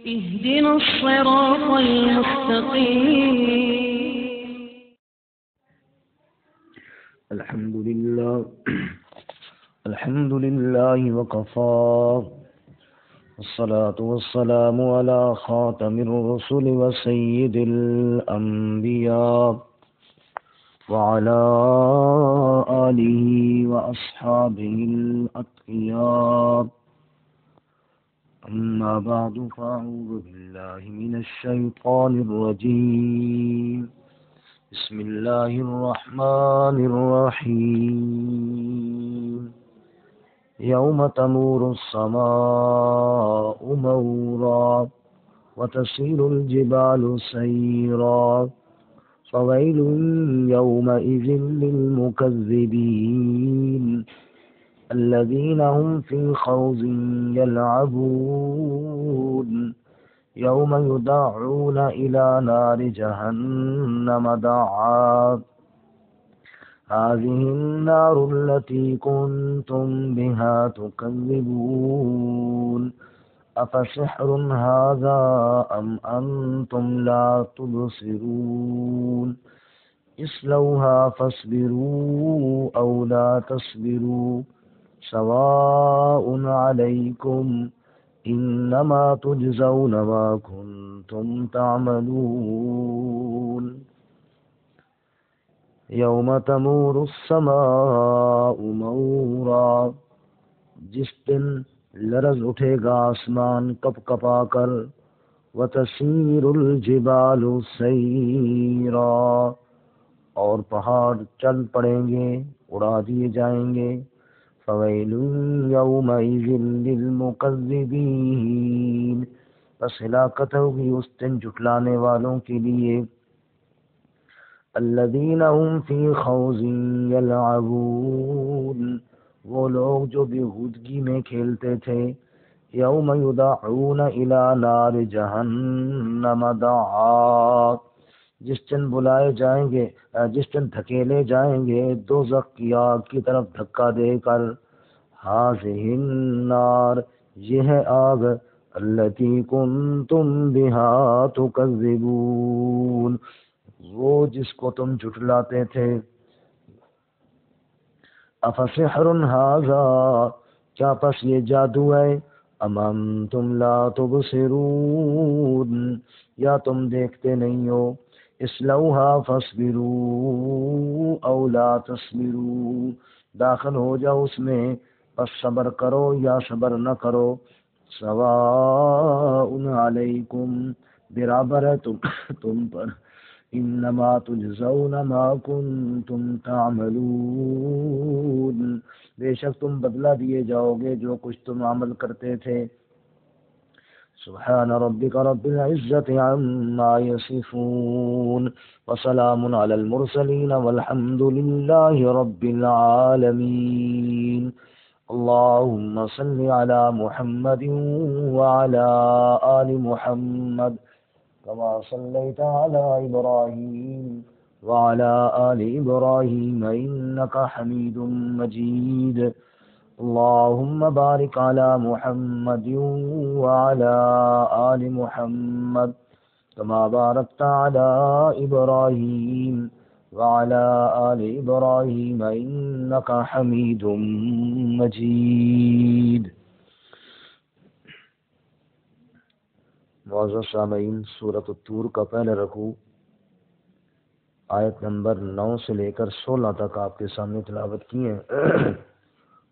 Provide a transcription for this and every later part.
اهدنا الصراط المستقيم. الحمد لله وكفى والصلاة والسلام على خاتم الرسل وسيد الأنبياء وعلى آله وأصحابه الأتقياء. أما بعد فأعوذ بالله من الشيطان الرجيم. بسم الله الرحمن الرحيم. يوم تمور السماء مورا وتسير الجبال سيرا فويل يومئذ للمكذبين الذين هم في خوض يلعبون يوم يدعون إلى نار جهنم دعا هذه النار التي كنتم بها تكذبون أفسحر هذا أم أنتم لا تبصرون اصلوها فاصبروا أو لا تصبروا سواء عليكم إنما تجزون ما كنتم تعملون. یوم تمور السماء مورا، جس دن لرز اٹھے گا آسمان کپ کپا کر، وتسیر الجبال سیرا، اور پہاڑ چل پڑیں گے، اڑا دیے جائیں گے. فویل یومئذ للمکذبین، پس ہلاکت ہوگی اس دن جھٹلانے والوں کے لیے. الذین هم فی خوض یلعبون، وہ لوگ جو بیہودگی میں کھیلتے تھے. یوم یدعون الی نار جہنم دعا، جس دن بلائے جائیں گے، جس دن دھکیلے جائیں گے دوزخ کی آگ کی طرف دھکا دے کر. ہذہ النار، یہ ہے آگ، التی کنتم بہا تکذبون، وہ جس کو تم جھٹلاتے تھے. افسحر ھذا، کیا پس یہ جادو ہے؟ ام انتم لا تبصرون، یا تم دیکھتے نہیں ہو؟ اصلوھا فاصبروا او لا تصبروا، داخل ہو جاؤ اس میں، پس صبر کرو یا صبر نہ کرو. سواء علیکم، برابر ہے تم پر. انما تجزون ما کنتم تعملون، بے شک تم بدلہ دیے جاؤ گے جو کچھ تم عمل کرتے تھے. سبحان ربک رب العزة عما یصفون وسلام علی المرسلین والحمد للہ رب العالمین. اللهم صل على محمد وعلى آل محمد كما صليت على إبراهيم وعلى آل إبراهيم إنك حميد مجيد. اللهم بارك على محمد وعلى آل محمد كما باركت على إبراهيم وعلى آل إبراهيم إنك حميد مجيد. معزز سامعین، سورۃ الطور کا پہلے رکوع آیت نمبر 9 سے لے کر 16 تک آپ کے سامنے تلاوت کی ہیں.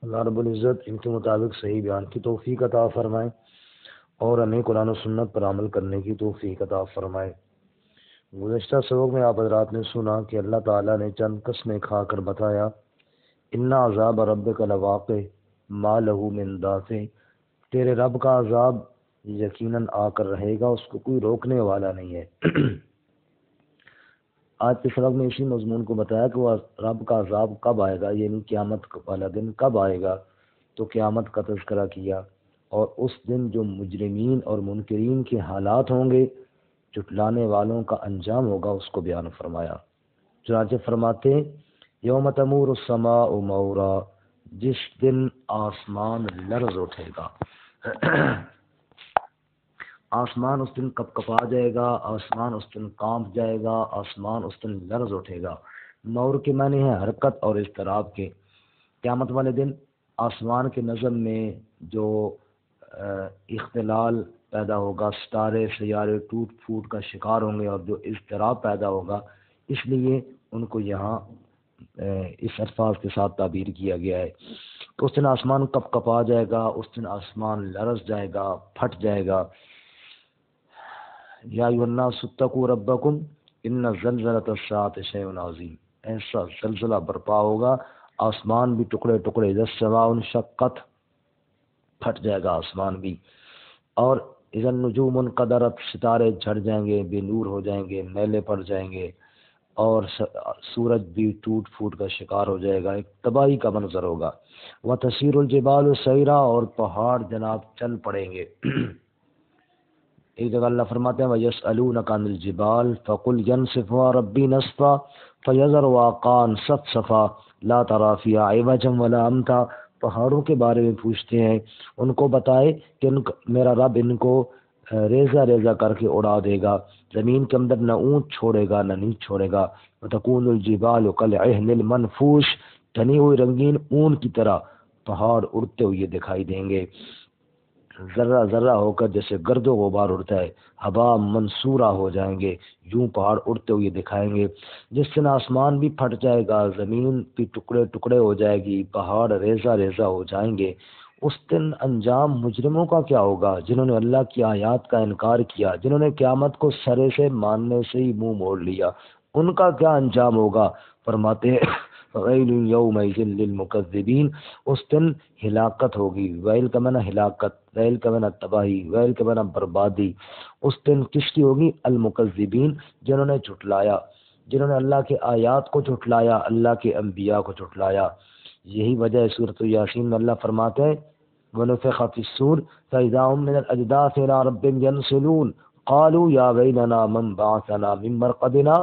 اللہ رب العزت ان کے مطابق صحیح بیان کی توفیق عطا فرمائے اور ہمیں قرآن و سنت پر عمل کرنے کی توفیق عطا فرمائے. گزشتہ سبق میں آپ حضرات نے سنا کہ اللہ تعالیٰ نے چند قسمیں کھا کر بتایا، ان عذاب ربک لواقع ما لہ من دافع، تیرے رب کا عذاب یقیناً آ کر رہے گا، اس کو کوئی روکنے والا نہیں ہے. آج کے سبق میں اسی مضمون کو بتایا کہ وہ رب کا عذاب کب آئے گا، یعنی قیامت والا دن کب آئے گا. تو قیامت کا تذکرہ کیا اور اس دن جو مجرمین اور منکرین کے حالات ہوں گے، جھٹلانے والوں کا انجام ہوگا، اس کو بیان فرمایا. چنانچہ فرماتے یوم تمور السماء مورا، جس دن آسمان لرز اٹھے گا. آسمان اس دن کپ کپا جائے گا، آسمان اس دن کانپ جائے گا، آسمان اس دن لرز اٹھے گا۔ نور کے معنی ہے حرکت اور اضطراب کے۔ قیامت والے دن آسمان کے نظم میں جو اختلال پیدا ہوگا، ستارے سیارے ٹوٹ پھوٹ کا شکار ہوں گے، اور جو اضطراب پیدا ہوگا، اس لیے ان کو یہاں اس الفاظ کے ساتھ تعبیر کیا گیا ہے کہ اس دن آسمان کپ کپا جائے گا، اس دن آسمان لرز جائے گا، پھٹ جائے گا۔ یا ایھا الناس اتقوا ربکم ان زلزلۃ الساعۃ شیء عظیم، ایسا زلزلہ برپا ہوگا، آسمان بھی ٹکڑے ٹکڑے، اذا السماء انشقت، پھٹ جائے گا آسمان بھی، اور اذا النجوم انقدرت، ستارے جھڑ جائیں گے، بے نور ہو جائیں گے، میلے پڑ جائیں گے، اور سورج بھی ٹوٹ پھوٹ کا شکار ہو جائے گا، ایک تباہی کا منظر ہوگا۔ وتسیر الجبال سیرا، اور پہاڑ جناب چل پڑیں گے۔ ایک جگہ اللہ فرماتے ہیں وَيَسْأَلُونَكَ عَنِ الْجِبَالِ فَقُلْ يَنسِفُهَا رَبِّي نَسْفًا فَيَذَرُهَا قَاعًا صَفْصَفًا لَا تَرَىٰ فِيهَا عِوَجًا وَلَا أَمْتًا۔ پہاڑوں کے بارے میں پوچھتے ہیں، ان کو بتائے کہ میرا رب ان کو ریزہ ریزہ کر کے اڑا دے گا، زمین کے اندر نہ اونچ چھوڑے گا نہ نیچ چھوڑے گا۔ وَتَكُونُ الْجِبَالُ كَالْعِهْنِ الْمَنْفُوشِ، تنی ہوئی رنگین اون کی طرح پہاڑ اڑتے ہوئے دکھائی دیں گے، ذرہ ذرہ ہو کر جیسے گرد و غبار اڑتا ہے، ہوا منصورہ ہو جائیں گے، یوں پہاڑ اڑتے ہوئے دکھائیں گے۔ جس دن آسمان بھی پھٹ جائے گا، زمین بھی ٹکڑے ٹکڑے ہو جائے گی، پہاڑ ریزہ ریزہ ہو جائیں گے، اس دن انجام مجرموں کا کیا ہوگا؟ جنہوں نے اللہ کی آیات کا انکار کیا، جنہوں نے قیامت کو سرے سے ماننے سے ہی منہ موڑ لیا، ان کا کیا انجام ہوگا؟ فرماتے ہیں ویل یومئذ للمکذبین، اس دن ہلاکت ہوگی۔ ویل کا معنی ہلاکت، ویل کا معنی تباہی، ویل کا معنی بربادی۔ اس دن کس کی ہوگی؟ المکذبین، جنہوں نے جھٹلایا، جنہوں نے اللہ کے آیات کو جھٹلایا، اللہ کے انبیاء کو جھٹلایا۔ یہی وجہ ہے سورۃ یاسین میں اللہ فرماتے ہیں وَنُفِخَ فِی الصُّورِ فَإِذَا هُم مِّنَ الْأَجْدَاثِ إِلَىٰ رَبِّهِمْ يَنْسِلُونَ قَالُوا يَا وَيْلَنَا مَنْ بَعَثَنَا مِن مَّرْقَدِنَا،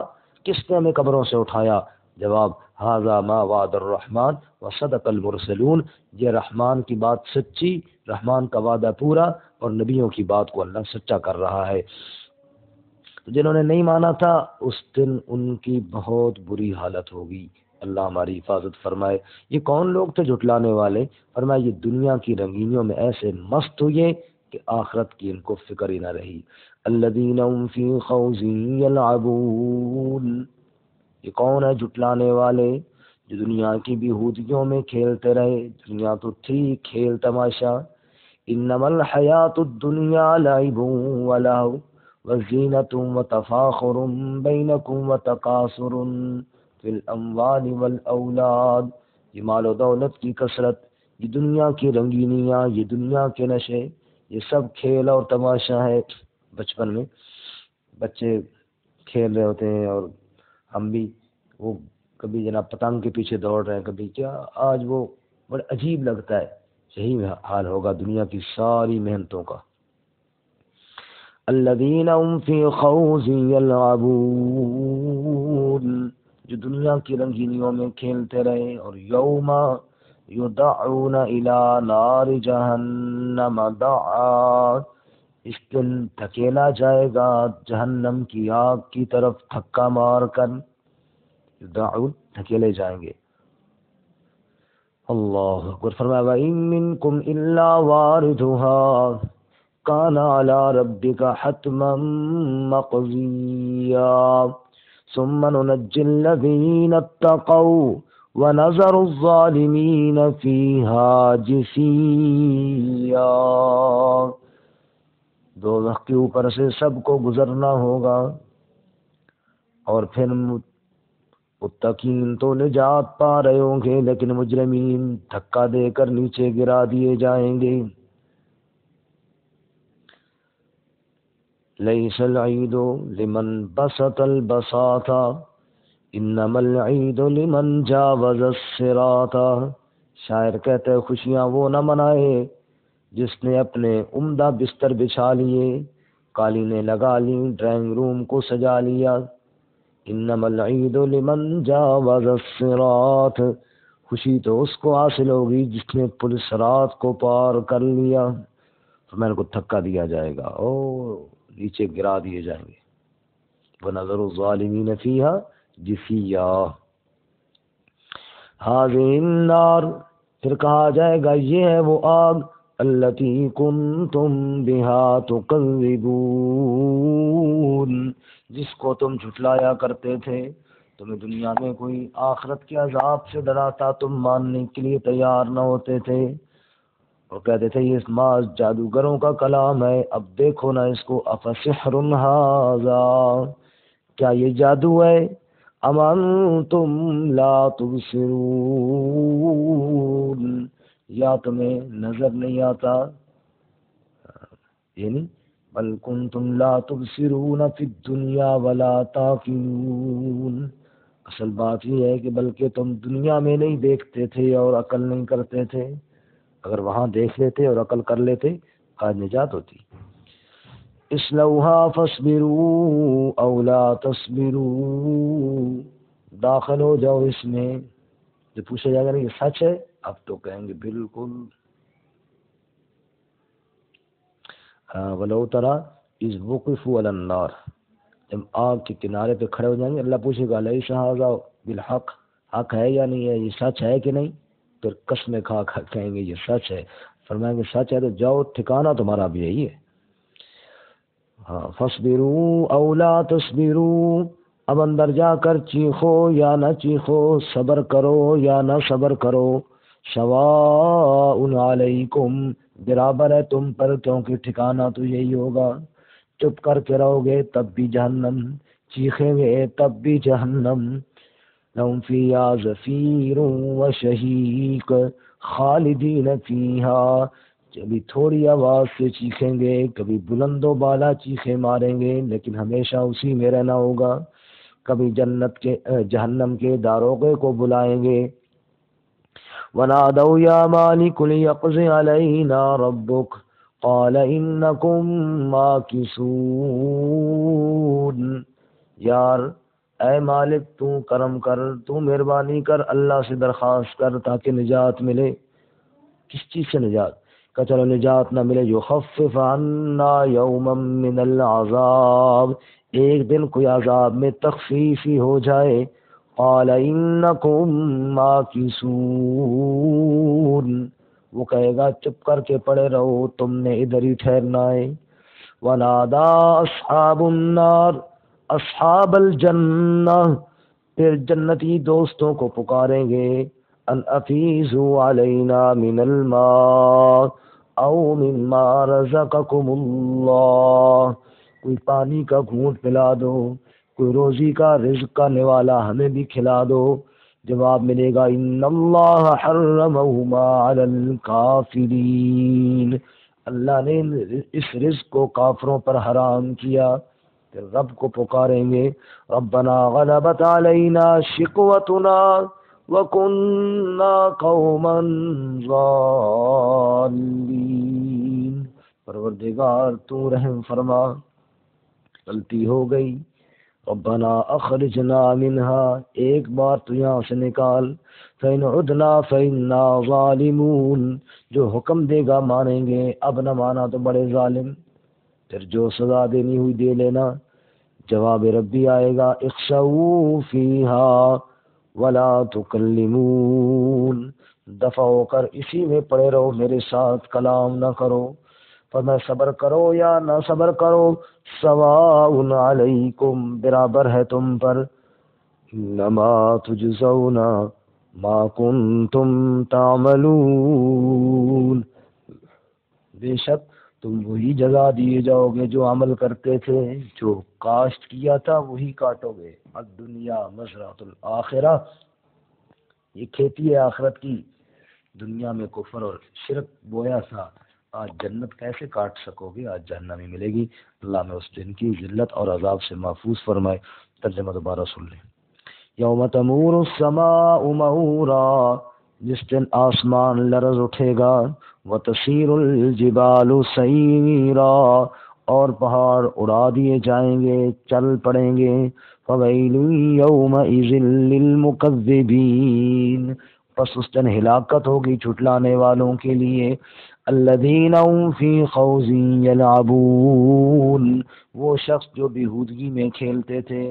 کس نے ہمیں قبروں سے اٹھایا؟ جواب ھذا ما وعد الرحمن وصدق المرسلون، یہ رحمان کی بات سچی، رحمان کا وعدہ پورا، اور نبیوں کی بات کو اللہ سچا کر رہا ہے۔ جنہوں نے نہیں مانا تھا اس دن ان کی بہت بری حالت ہوگی، اللہ ہماری حفاظت فرمائے۔ یہ کون لوگ تھے جھٹلانے والے؟ فرمایا یہ دنیا کی رنگینیوں میں ایسے مست ہوئے کہ آخرت کی ان کو فکر ہی نہ رہی۔ الذین هم فی خوض یلعبون، یہ کون ہے جھٹلانے والے جو دنیا کی بیہودگیوں میں کھیلتے رہے؟ دنیا تو تھی کھیل تماشا۔ انما الحیات الدنیا لعب ولہو وزینۃ وتفاخر بینکم وتکاثر فی الاموال والاولاد، یہ مال و دولت کی کثرت، یہ دنیا کی رنگینیاں، یہ دنیا کے نشے، یہ سب کھیل اور تماشا ہے۔ بچپن میں بچے کھیل رہے ہوتے ہیں، اور ہم بھی وہ کبھی جناب پتنگ کے پیچھے دوڑ رہے ہیں، کبھی کیا، آج وہ بڑا عجیب لگتا ہے۔ یہی حال ہوگا دنیا کی ساری محنتوں کا۔ الذین هم فی خوض یلعبون، جو دنیا کی رنگینیوں میں کھیلتے رہے، اور یوم یدعون الی نار جہنم دعا، اس دن دھکیلا جائے گا جہنم کی آگ کی طرف دھکا مار کر، یدعون دھکیلے جائیں گے۔ اللہ اکبر۔ فرمایا وَإِن مِّنكُمْ إِلَّا وَارِدُهَا كَانَ عَلَىٰ رَبِّكَ حَتْمًا مَّقْضِيًّا ثُمَّ نُنَجِّي الَّذِينَ اتَّقَوْا وَنَذَرُ الظَّالِمِينَ فِيهَا جِثِيًّا، دوزخ کے اوپر سے سب کو گزرنا ہوگا، اور پھر متقین تو نجات پا رہے ہوں گے، لیکن مجرمین دھکا دے کر نیچے گرا دیے جائیں گے۔ لیس العید لمن بسط البساط انما العید لمن جاوز الصراط، شاعر کہتے ہیں خوشیاں وہ نہ منائے جس نے اپنے عمدہ بستر بچھا لیے، قالینیں لگا لیں، ڈرائنگ روم کو سجا لیا۔ انما العید لمن جاوز الصراط، خوشی تو اس کو حاصل ہوگی جس نے پل صراط کو پار کر لیا۔ فرمایا ان کو دھکا دیا جائے گا اور نیچے گرا دیے جائیں گے. وَنَذَرُ الظَّالِمِينَ فِيهَا جِثِيًّا. هَذِهِ النَّارُ، پھر کہا جائے گا یہ ہے وہ آگ، الَّتِي كُنتُم بِهَا تُكَذِّبُونَ، جس کو تم جھٹلایا کرتے تھے. تمہیں دنیا میں کوئی آخرت کے عذاب سے ڈراتا، تم ماننے کے لیے تیار نہ ہوتے تھے اور کہتے تھے یہ جادوگروں کا کلام ہے. اب دیکھو نا اس کو، افسحر ھذا، کیا یہ جادو ہے؟ ام انتم لا تبصرون، یا تمہیں نظر نہیں آتا؟ یعنی بل کنتم لا تبصرون فی الدنیا ولا تعقلون، اصل بات یہ ہے کہ بلکہ تم دنیا میں نہیں دیکھتے تھے اور عقل نہیں کرتے تھے. اگر وہاں دیکھ لیتے اور عقل کر لیتے آج نجات ہوتی. اصلوہا فاصبروا او لا تصبروا، داخل ہو جاؤ اس میں. جو پوچھا جائے گا یہ سچ ہے، اب تو کہیں گے بالکل. ولو ترى اذ وقفوا على النار، جب آگ کے کنارے پہ کھڑے ہو جائیں گے اللہ پوچھے گا الیس ھذا بالحق، حق ہے یا نہیں ہے، یہ سچ ہے کہ نہیں؟ پھر قسمیں کھا کھا کہیں گے یہ سچ ہے. فرمائیں گے سچ ہے تو جاؤ، ٹھکانہ تمہارا بھی یہی ہے. فاصبروا او لا تصبروا، اب اندر جا کر چیخو یا نہ چیخو، صبر کرو یا نہ صبر کرو. سواء علیکم، برابر ہے تم پر، کیونکہ ٹھکانہ تو یہی ہوگا. چپ کر کے رہو گے تب بھی جہنم، چیخیں گے تب بھی جہنم. لهم فيها زفیر وشہیق خالدین فیہا، کبھی تھوڑی آواز سے چیخیں گے، کبھی بلند و بالا چیخیں ماریں گے، لیکن ہمیشہ اسی میں رہنا ہوگا. کبھی جہنم کے داروغے کو بلائیں گے. وَنَادَوْا يَا مَالِكُ لِيَقْضِ عَلَيْنَا رَبُّكَ قَالَ إِنَّكُمْ مَاكِثُونَ، یار اے مالک تو کرم کر، تو مہربانی کر، اللہ سے درخواست کر تاکہ نجات ملے. کس چیز سے نجات؟ کہ چلو نجات نہ ملے، یخفف عنا یوما من العذاب، ایک دن کوئی عذاب میں تخفیف ہی ہو جائے. قال انکم ماکثون، وہ کہے گا چپ کر کے پڑے رہو، تم نے ادھر ہی ٹھہرنا ہے. ونادا اصحاب النار اصحاب الجنہ، پھر جنتی دوستوں کو پکاریں گے، ان افیضوا علینا من الماء او مما رزقکم اللہ، کوئی پانی کا گھونٹ پلا دو، کوئی روزی کا رزق کا نوالا ہمیں بھی کھلا دو. جواب ملے گا ان اللہ حرمہما علی الکافرین، اللہ نے اس رزق کو کافروں پر حرام کیا. پھر رب کو پکاریں گے، ربنا غلبت علینا شقوتنا وکننا قوما ضالین، پروردگار تو رحم فرما، غلطی ہو گئی. ربنا اخرجنا منها، ایک بار تو یہاں سے نکال. فإن عدنا فإنا ظالمون، جو حکم دے گا مانیں گے، اب نہ مانا تو بڑے ظالم. پھر جو سزا دینی ہوئی دے لینا. جواب ربی آئے گا اخسؤوا فیہا ولا تکلمون، دفع ہو کر اسی میں پڑے رہو، میرے ساتھ کلام نہ کرو. پر میں صبر کرو یا نہ صبر کرو، سواء علیکم، برابر ہے تم پر. انما تجزون ما کنتم تعملون، بے شک تم وہی جزا دیے جاؤ گے جو عمل کرتے تھے، جو کاشت کیا تھا وہی کاٹو گے. الدنیا مزرعۃ الآخرہ، یہ کھیتی ہے آخرت کی. دنیا میں کفر اور شرک بویا تھا، آج جنت کیسے کاٹ سکو گے؟ آج جہنم ہی ملے گی. اللہ میں اس دن کی ذلت اور عذاب سے محفوظ فرمائے. ترجمہ دوبارہ سن لیں. یوم تمور السماء مورا، جس دن آسمان لرز اٹھے گا. وتسیر الجبال سیرا، اور پہاڑ اڑا دیے جائیں گے، چل پڑیں گے. فویل یومئذ للمکذبین، پس اس دن ہلاکت ہوگی جھٹلانے والوں کے لیے. الذین هم فی خوض یلعبون، وہ شخص جو بیہودگی میں کھیلتے تھے.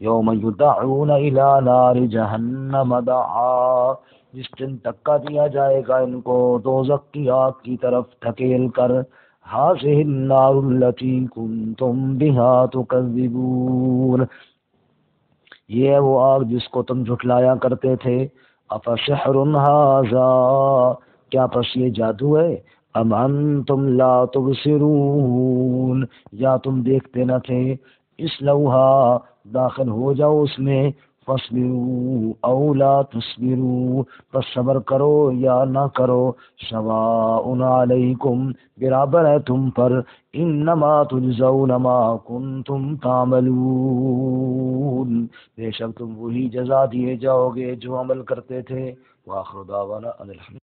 یوم یدعون الی نار جہنم دعا، جس دن دھکا دیا جائے گا ان کو دوزخ کی آگ کی طرف دھکیل کر. ھذہ النار التی کنتم بہا تکذبون، یہ ہے وہ آگ جس کو تم جھٹلایا کرتے تھے. افسحر ھذا، کیا پس یہ جادو ہے؟ ام انتم لا تبصرون، یا تم دیکھتے نہ تھے؟ اسلوہا، داخل ہو جاؤ اس میں. فاصبروا او لا تصبروا، بس صبر کرو یا نہ کرو. سواء علیکم، برابر ہے تم پر. انما تجزون ما کنتم تعملون، بے شک تم وہی جزا دیے جاؤ گے جو عمل کرتے تھے. وآخر دعوانا ان الحمد